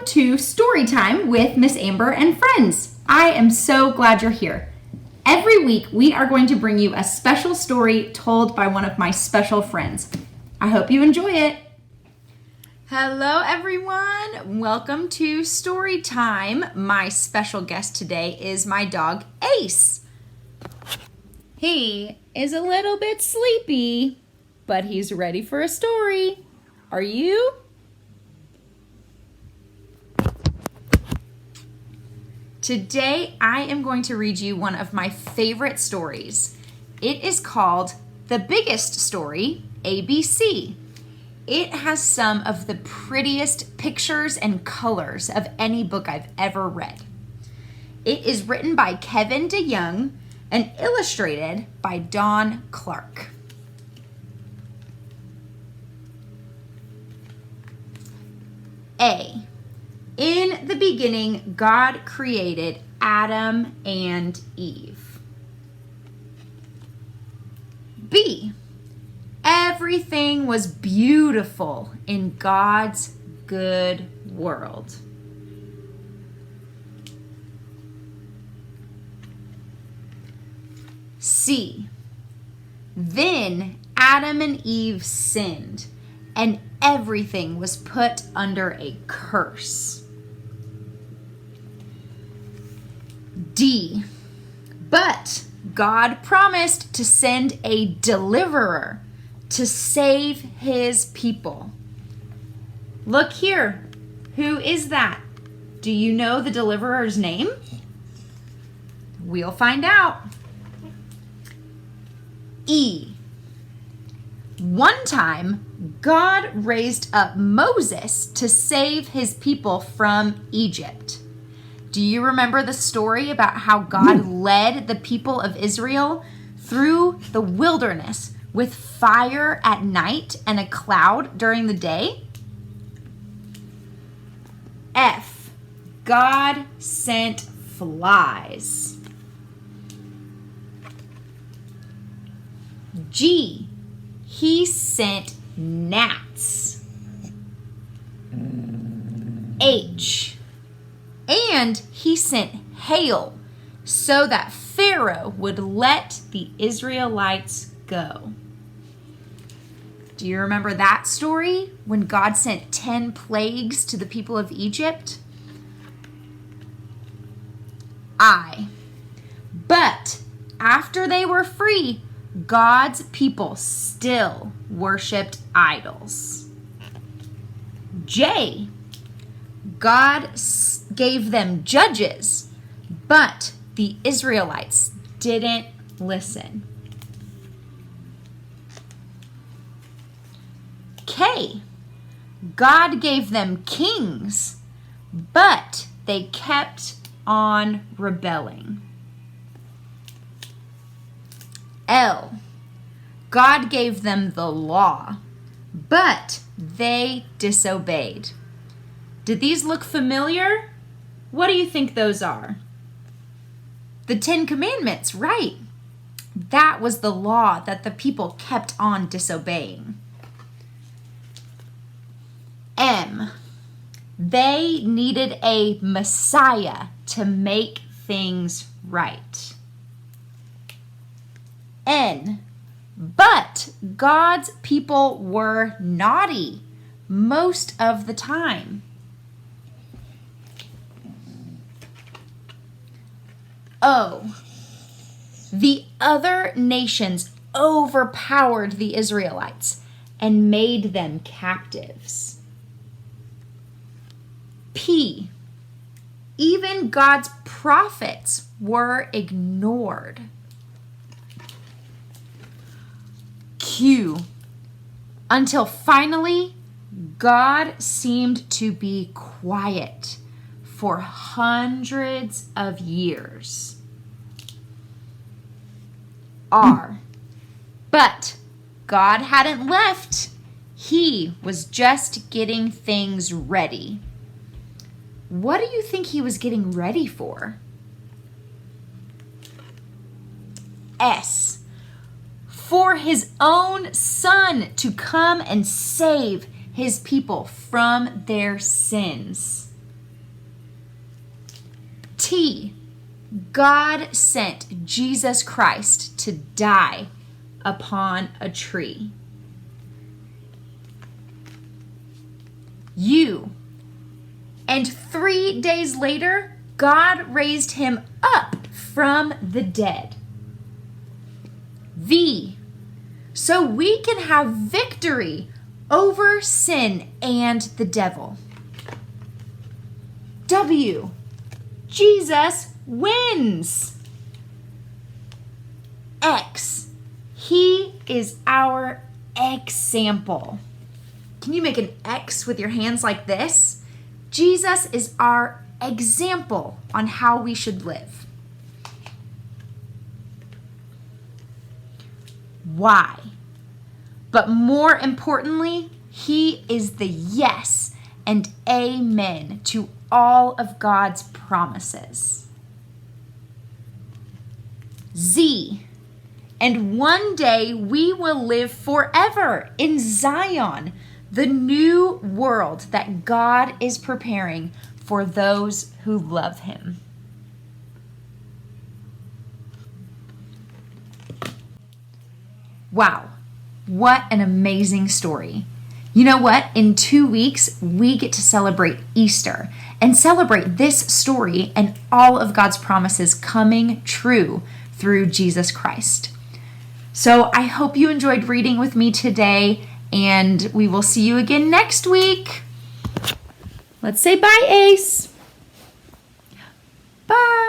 to Storytime with Miss Amber and friends. I am so glad you're here. Every week, we are going to bring you a special story told by one of my special friends. I hope you enjoy it. Hello, everyone. Welcome to Storytime. My special guest today is my dog, Ace. He is a little bit sleepy, but he's ready for a story. Are you? Today, I am going to read you one of my favorite stories. It is called The Biggest Story, ABC. It has some of the prettiest pictures and colors of any book I've ever read. It is written by Kevin DeYoung and illustrated by Don Clark. A. In the beginning, God created Adam and Eve. B. Everything was beautiful in God's good world. C. Then Adam and Eve sinned, and everything was put under a curse. D. But God promised to send a deliverer to save his people. Look here. Who is that? Do you know the deliverer's name? We'll find out. E. One time, God raised up Moses to save his people from Egypt. Do you remember the story about how God led the people of Israel through the wilderness with fire at night and a cloud during the day? F. God sent flies. G. He sent gnats. H. And he sent hail so that Pharaoh would let the Israelites go. Do you remember that story when God sent 10 plagues to the people of Egypt? I. But after they were free, God's people still worshiped idols. J. God gave them judges, but the Israelites didn't listen. K. God gave them kings, but they kept on rebelling. L. God gave them the law, but they disobeyed. Did these look familiar? What do you think those are? The 10 Commandments, right. That was the law that the people kept on disobeying. M. They needed a Messiah to make things right. N. But God's people were naughty most of the time. O. The other nations overpowered the Israelites and made them captives. P. Even God's prophets were ignored. Q. Until finally, God seemed to be quiet for hundreds of years. R. But God hadn't left. He was just getting things ready. What do you think he was getting ready for? S. For his own son to come and save his people from their sins. T, God sent Jesus Christ to die upon a tree. U, and 3 days later, God raised him up from the dead. V, so we can have victory over sin and the devil. W, Jesus wins. X, he is our example. Can you make an X with your hands like this? Jesus is our example on how we should live. Y, but more importantly, he is the yes and amen to all of God's promises. Z, and one day we will live forever in Zion, the new world that God is preparing for those who love him. Wow, what an amazing story. You know what? In 2 weeks, we get to celebrate Easter and celebrate this story and all of God's promises coming true through Jesus Christ. So I hope you enjoyed reading with me today, and we will see you again next week. Let's say bye, Ace. Bye.